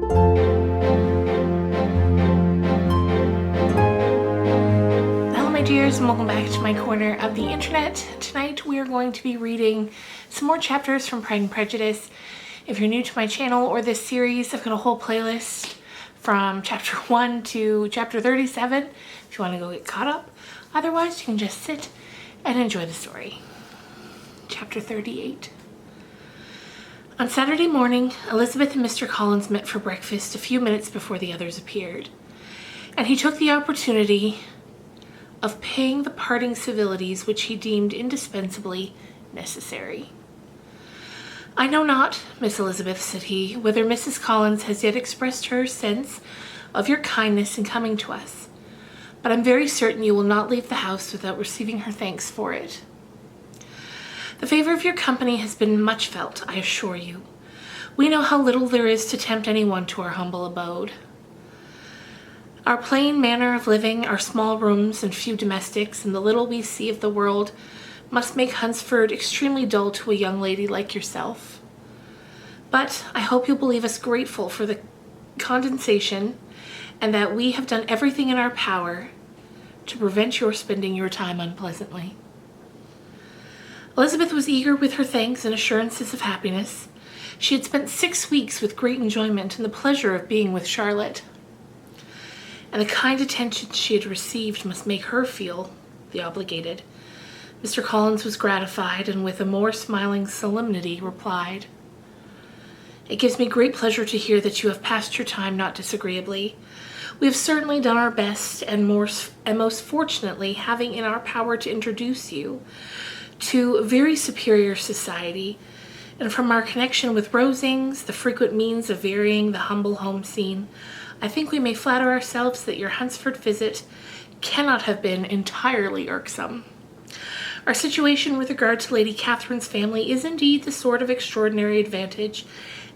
Hello my dears, and welcome back to my corner of the internet. Tonight we are going to be reading some more chapters from Pride and Prejudice. If you're new to my channel or this series, I've got a whole playlist from chapter 1 to chapter 37 if you want to go get caught up. Otherwise, you can just sit and enjoy the story. Chapter 38. On Saturday morning, Elizabeth and Mr. Collins met for breakfast a few minutes before the others appeared, and he took the opportunity of paying the parting civilities which he deemed indispensably necessary. "I know not, Miss Elizabeth," said he, "whether Mrs. Collins has yet expressed her sense of your kindness in coming to us, but I'm very certain you will not leave the house without receiving her thanks for it. The favor of your company has been much felt, I assure you. We know how little there is to tempt anyone to our humble abode. Our plain manner of living, our small rooms and few domestics, and the little we see of the world must make Hunsford extremely dull to a young lady like yourself. But I hope you'll believe us grateful for the condescension, and that we have done everything in our power to prevent your spending your time unpleasantly." Elizabeth was eager with her thanks and assurances of happiness. She had spent 6 weeks with great enjoyment and the pleasure of being with Charlotte, and the kind attention she had received must make her feel the obligated. Mr. Collins was gratified, and with a more smiling solemnity replied, "It gives me great pleasure to hear that you have passed your time not disagreeably. We have certainly done our best, and most fortunately having in our power to introduce you to very superior society, and from our connection with Rosings, the frequent means of varying the humble home scene, I think we may flatter ourselves that your Hunsford visit cannot have been entirely irksome. Our situation with regard to Lady Catherine's family is indeed the sort of extraordinary advantage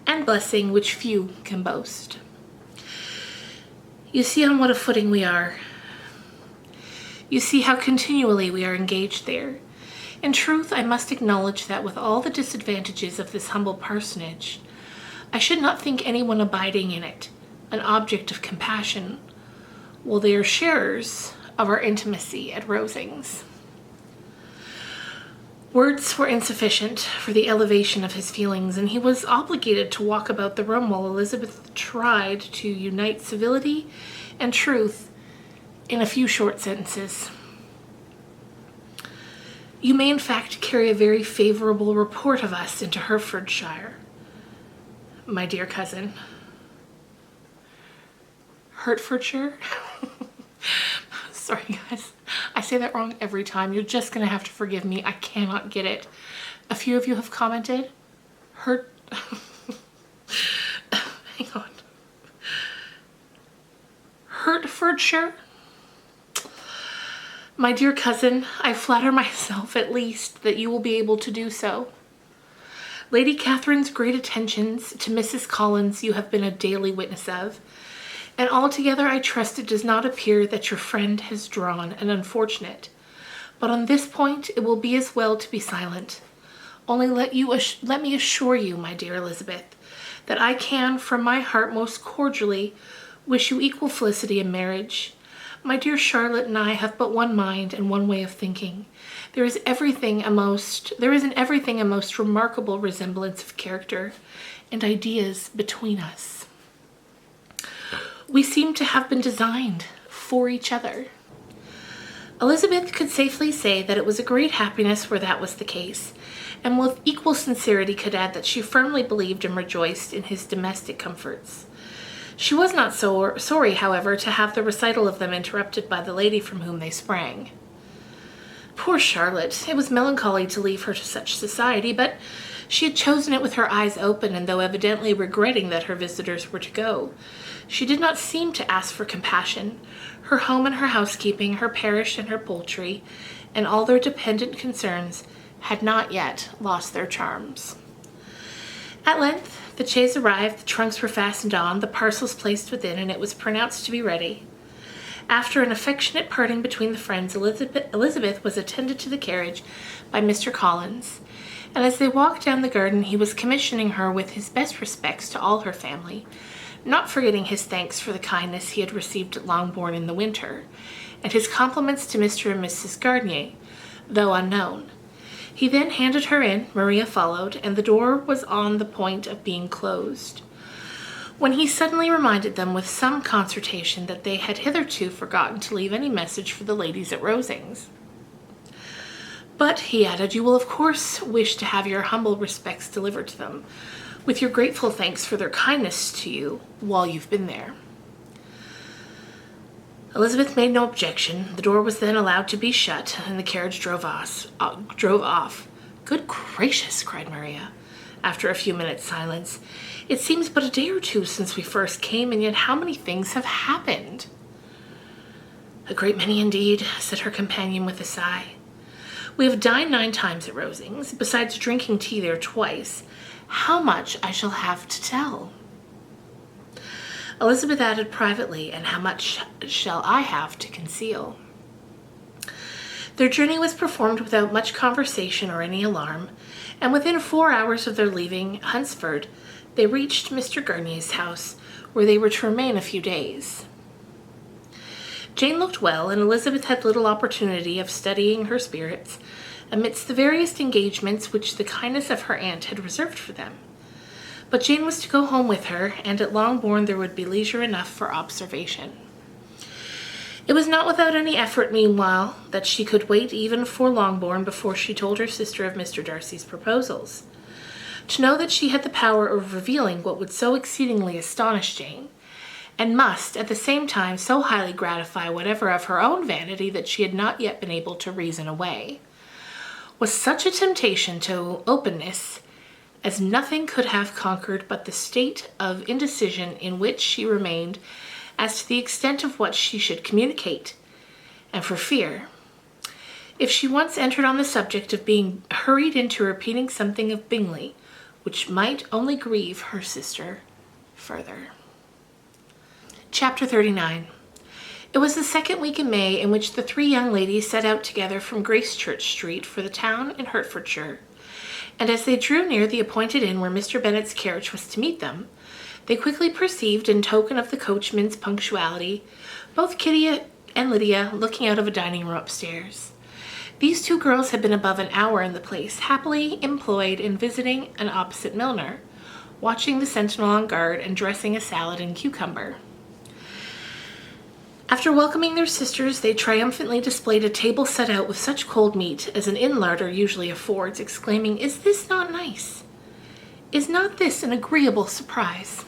and blessing which few can boast. You see on what a footing we are. You see how continually we are engaged there. In truth, I must acknowledge that with all the disadvantages of this humble parsonage, I should not think anyone abiding in it an object of compassion, while they are sharers of our intimacy at Rosings." Words were insufficient for the elevation of his feelings, and he was obligated to walk about the room while Elizabeth tried to unite civility and truth in a few short sentences. "You may in fact carry a very favorable report of us into Hertfordshire, my dear cousin." Hertfordshire? Sorry guys, I say that wrong every time. You're just gonna have to forgive me. I cannot get it. A few of you have commented. Hang on. Hertfordshire? My dear cousin, I flatter myself at least that you will be able to do so. Lady Catherine's great attentions to Mrs. Collins you have been a daily witness of, and altogether I trust it does not appear that your friend has drawn an unfortunate. But on this point it will be as well to be silent. Only let me assure you, my dear Elizabeth, that I can from my heart most cordially wish you equal felicity in marriage. My dear Charlotte and I have but one mind and one way of thinking. There is in everything a most remarkable resemblance of character and ideas between us. We seem to have been designed for each other." Elizabeth could safely say that it was a great happiness where that was the case, and with equal sincerity could add that she firmly believed and rejoiced in his domestic comforts. She was not so sorry, however, to have the recital of them interrupted by the lady from whom they sprang. Poor Charlotte! It was melancholy to leave her to such society, but she had chosen it with her eyes open, and though evidently regretting that her visitors were to go, she did not seem to ask for compassion. Her home and her housekeeping, her parish and her poultry, and all their dependent concerns had not yet lost their charms. At length the chaise arrived, the trunks were fastened on, the parcels placed within, and it was pronounced to be ready. After an affectionate parting between the friends, Elizabeth was attended to the carriage by Mr. Collins, and as they walked down the garden he was commissioning her with his best respects to all her family, not forgetting his thanks for the kindness he had received at Longbourn in the winter, and his compliments to Mr. and Mrs. Gardiner, though unknown. He then handed her in, Maria followed, and the door was on the point of being closed, when he suddenly reminded them with some consternation that they had hitherto forgotten to leave any message for the ladies at Rosings. But, he added, you will of course wish to have your humble respects delivered to them, with your grateful thanks for their kindness to you while you've been there. Elizabeth made no objection. The door was then allowed to be shut, and the carriage drove off. Good gracious, cried Maria, after a few minutes' silence. It seems but a day or two since we first came, and yet how many things have happened. A great many indeed, said her companion with a sigh. We have dined 9 times at Rosings, besides drinking tea there twice. How much I shall have to tell. Elizabeth added privately, and how much shall I have to conceal? Their journey was performed without much conversation or any alarm, and within 4 hours of their leaving Hunsford, they reached Mr. Garnier's house, where they were to remain a few days. Jane looked well, and Elizabeth had little opportunity of studying her spirits amidst the various engagements which the kindness of her aunt had reserved for them. But Jane was to go home with her, and at Longbourn there would be leisure enough for observation. It was not without any effort, meanwhile, that she could wait even for Longbourn before she told her sister of Mr. Darcy's proposals. To know that she had the power of revealing what would so exceedingly astonish Jane, and must, at the same time, so highly gratify whatever of her own vanity that she had not yet been able to reason away, was such a temptation to openness as nothing could have conquered but the state of indecision in which she remained as to the extent of what she should communicate, and for fear, if she once entered on the subject, of being hurried into repeating something of Bingley, which might only grieve her sister further. Chapter 39. It was the second week in May in which the 3 young ladies set out together from Gracechurch Street for the town in Hertfordshire, and as they drew near the appointed inn where Mr. Bennet's carriage was to meet them, they quickly perceived, in token of the coachman's punctuality, both Kitty and Lydia looking out of a dining room upstairs. These 2 girls had been above an hour in the place, happily employed in visiting an opposite milliner, watching the sentinel on guard, and dressing a salad and cucumber. After welcoming their sisters, they triumphantly displayed a table set out with such cold meat as an inn larder usually affords, exclaiming, "Is this not nice? Is not this an agreeable surprise?"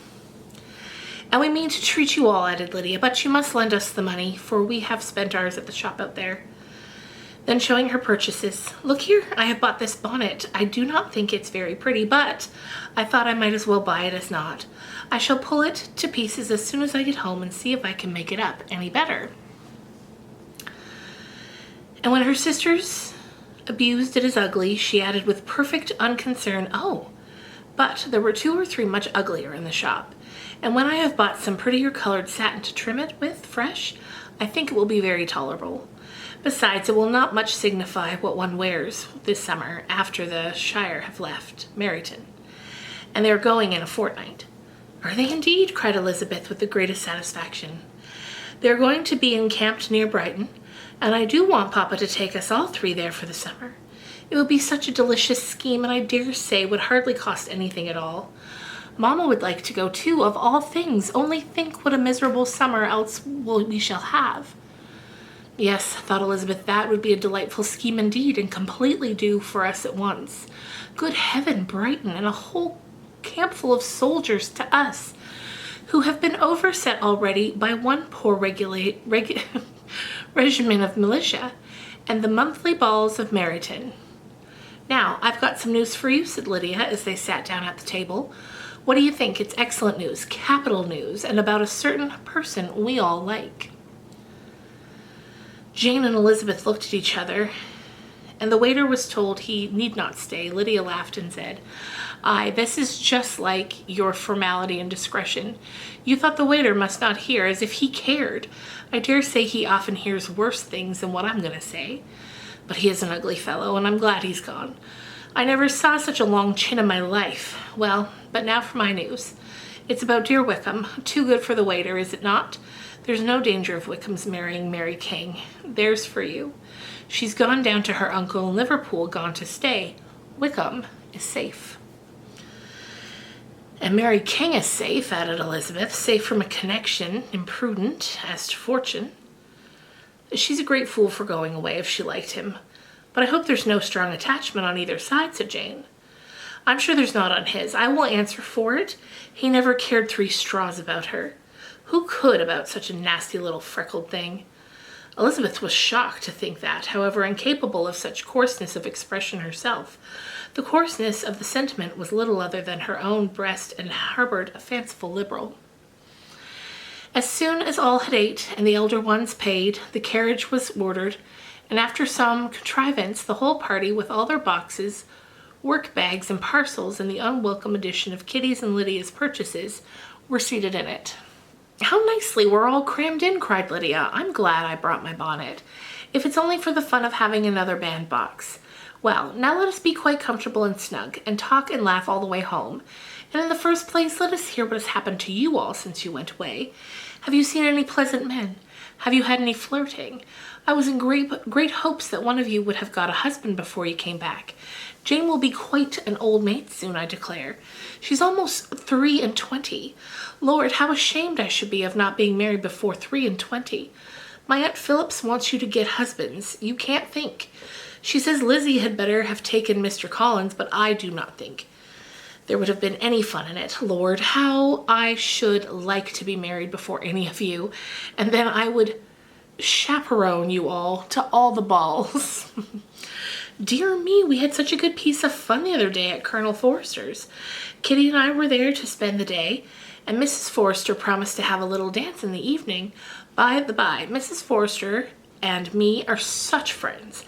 "And we mean to treat you all," added Lydia, "but you must lend us the money, for we have spent ours at the shop out there." Then showing her purchases, "Look here, I have bought this bonnet. I do not think it's very pretty, but I thought I might as well buy it as not. I shall pull it to pieces as soon as I get home and see if I can make it up any better." And when her sisters abused it as ugly, she added with perfect unconcern, "Oh, but there were 2 or 3 much uglier in the shop, and when I have bought some prettier colored satin to trim it with fresh, I think it will be very tolerable. Besides, it will not much signify what one wears this summer after the Shire have left Meryton, and they are going in a fortnight." "Are they indeed?" cried Elizabeth with the greatest satisfaction. "They are going to be encamped near Brighton, and I do want Papa to take us all 3 there for the summer. It would be such a delicious scheme, and I dare say would hardly cost anything at all. Mamma would like to go too, of all things. Only think what a miserable summer else we shall have." "Yes," thought Elizabeth, "that would be a delightful scheme indeed, and completely due for us at once. Good heaven, Brighton, and a whole camp full of soldiers to us, who have been overset already by one poor regiment of militia, and the monthly balls of Meryton. Now, I've got some news for you," said Lydia, as they sat down at the table. "What do you think? It's excellent news, capital news, and about a certain person we all like." Jane and Elizabeth looked at each other, and the waiter was told he need not stay. Lydia laughed and said, "Aye, this is just like your formality and discretion. You thought the waiter must not hear, as if he cared. I dare say he often hears worse things than what I'm going to say. But he is an ugly fellow, and I'm glad he's gone. I never saw such a long chin in my life. Well, but now for my news. It's about dear Wickham. Too good for the waiter, is it not? There's no danger of Wickham's marrying Mary King. There's for you. She's gone down to her uncle in Liverpool, gone to stay. Wickham is safe. And Mary King is safe, added Elizabeth, safe from a connection, imprudent as to fortune. She's a great fool for going away if she liked him. But I hope there's no strong attachment on either side, said Jane. I'm sure there's not on his. I will answer for it. He never cared 3 straws about her. Who could about such a nasty little freckled thing? Elizabeth was shocked to think that, however incapable of such coarseness of expression herself. The coarseness of the sentiment was little other than her own breast and harbored a fanciful liberal. As soon as all had ate and the elder ones paid, the carriage was ordered, and after some contrivance, the whole party, with all their boxes, work bags, and parcels, and the unwelcome addition of Kitty's and Lydia's purchases, were seated in it. How nicely we're all crammed in, cried Lydia. I'm glad I brought my bonnet, if it's only for the fun of having another bandbox. Well, now let us be quite comfortable and snug, and talk and laugh all the way home. And in the first place, let us hear what has happened to you all since you went away. Have you seen any pleasant men? Have you had any flirting? I was in great hopes that one of you would have got a husband before you came back. Jane will be quite an old maid soon, I declare. She's almost 23. Lord, how ashamed I should be of not being married before 23. My Aunt Phillips wants you to get husbands. You can't think. She says Lizzie had better have taken Mr. Collins, but I do not think there would have been any fun in it. Lord, how I should like to be married before any of you, and then I would chaperone you all to all the balls. Dear me, we had such a good piece of fun the other day at Colonel Forster's. Kitty and I were there to spend the day, and Mrs. Forster promised to have a little dance in the evening. By the by, Mrs. Forster and me are such friends,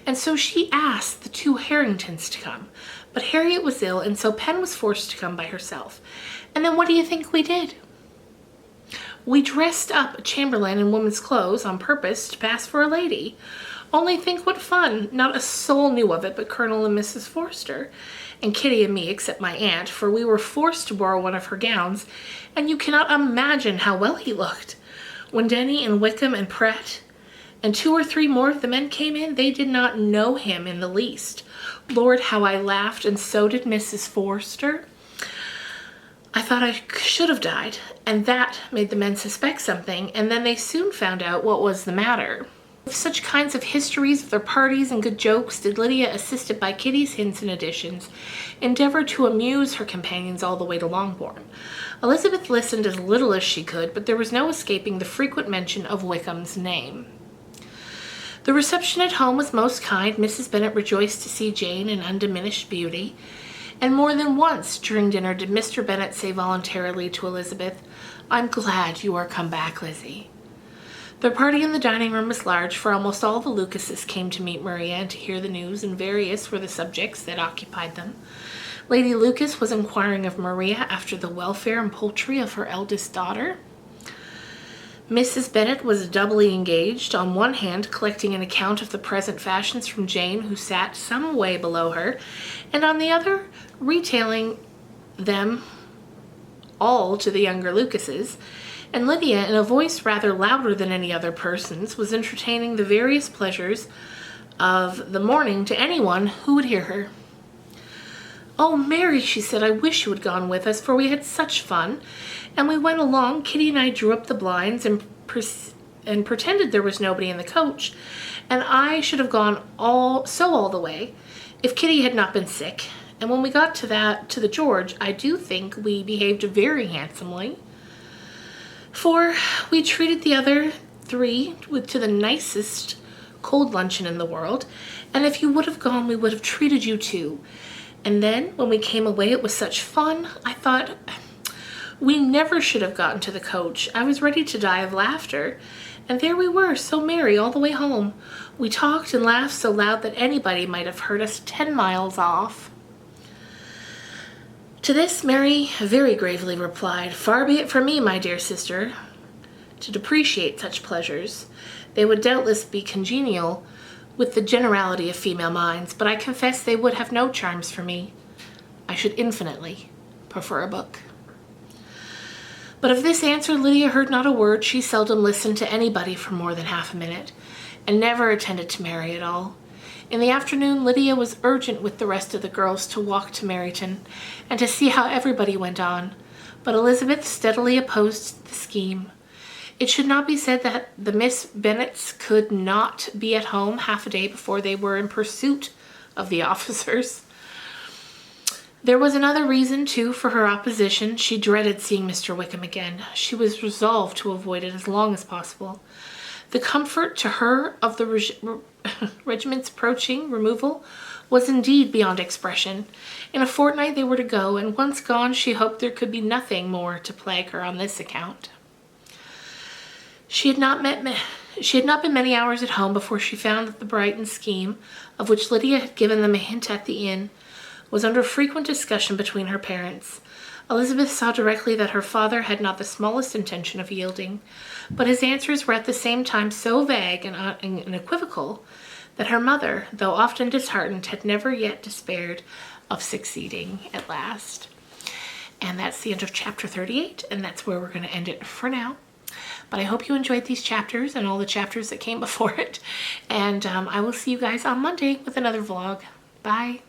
and so she asked the 2 Harringtons to come. But Harriet was ill, and so Pen was forced to come by herself. And then what do you think we did? We dressed up Chamberlain in woman's clothes on purpose to pass for a lady. Only think what fun. Not a soul knew of it but Colonel and Mrs. Forster, and Kitty and me, except my aunt, for we were forced to borrow one of her gowns, and you cannot imagine how well he looked. When Denny and Wickham and Pratt and 2 or 3 more of the men came in, they did not know him in the least. Lord, how I laughed, and so did Mrs. Forster. I thought I should have died, and that made the men suspect something, and then they soon found out what was the matter. With such kinds of histories of their parties and good jokes did Lydia, assisted by Kitty's hints and additions, endeavor to amuse her companions all the way to Longbourn. Elizabeth listened as little as she could, but there was no escaping the frequent mention of Wickham's name. The reception at home was most kind. Mrs. Bennet rejoiced to see Jane in undiminished beauty, and more than once during dinner did Mr. Bennet say voluntarily to Elizabeth, I'm glad you are come back, Lizzie. Their party in the dining room was large, for almost all the Lucases came to meet Maria and to hear the news, and various were the subjects that occupied them. Lady Lucas was inquiring of Maria after the welfare and poultry of her eldest daughter. Mrs. Bennet was doubly engaged, on one hand collecting an account of the present fashions from Jane, who sat some way below her, and on the other retailing them all to the younger Lucases, and Lydia, in a voice rather louder than any other person's, was entertaining the various pleasures of the morning to anyone who would hear her. Oh, Mary, she said, I wish you had gone with us, for we had such fun. And we went along. Kitty and I drew up the blinds and pretended there was nobody in the coach. And I should have gone all the way if Kitty had not been sick. And when we got to the George, I do think we behaved very handsomely, for we treated the other 3 to the nicest cold luncheon in the world. And if you would have gone, we would have treated you too. And then, when we came away, it was such fun. I thought we never should have gotten to the coach. I was ready to die of laughter. And there we were, so merry all the way home. We talked and laughed so loud that anybody might have heard us 10 miles off. To this, Mary very gravely replied, Far be it from me, my dear sister, to depreciate such pleasures. They would doubtless be congenial with the generality of female minds, but I confess they would have no charms for me. I should infinitely prefer a book. But of this answer Lydia heard not a word. She seldom listened to anybody for more than half a minute, and never attended to Mary at all. In the afternoon, Lydia was urgent with the rest of the girls to walk to Meryton, and to see how everybody went on. But Elizabeth steadily opposed the scheme. It should not be said that the Miss Bennets could not be at home half a day before they were in pursuit of the officers. There was another reason, too, for her opposition. She dreaded seeing Mr. Wickham again. She was resolved to avoid it as long as possible. The comfort to her of the regiment's approaching removal was indeed beyond expression. In a fortnight they were to go, and once gone she hoped there could be nothing more to plague her on this account. She had not been many hours at home before she found that the Brighton scheme, of which Lydia had given them a hint at the inn, was under frequent discussion between her parents. Elizabeth saw directly that her father had not the smallest intention of yielding, but his answers were at the same time so vague and equivocal that her mother, though often disheartened, had never yet despaired of succeeding at last. And that's the end of chapter 38, and that's where we're going to end it for now. But I hope you enjoyed these chapters and all the chapters that came before it, and I will see you guys on Monday with another vlog. Bye.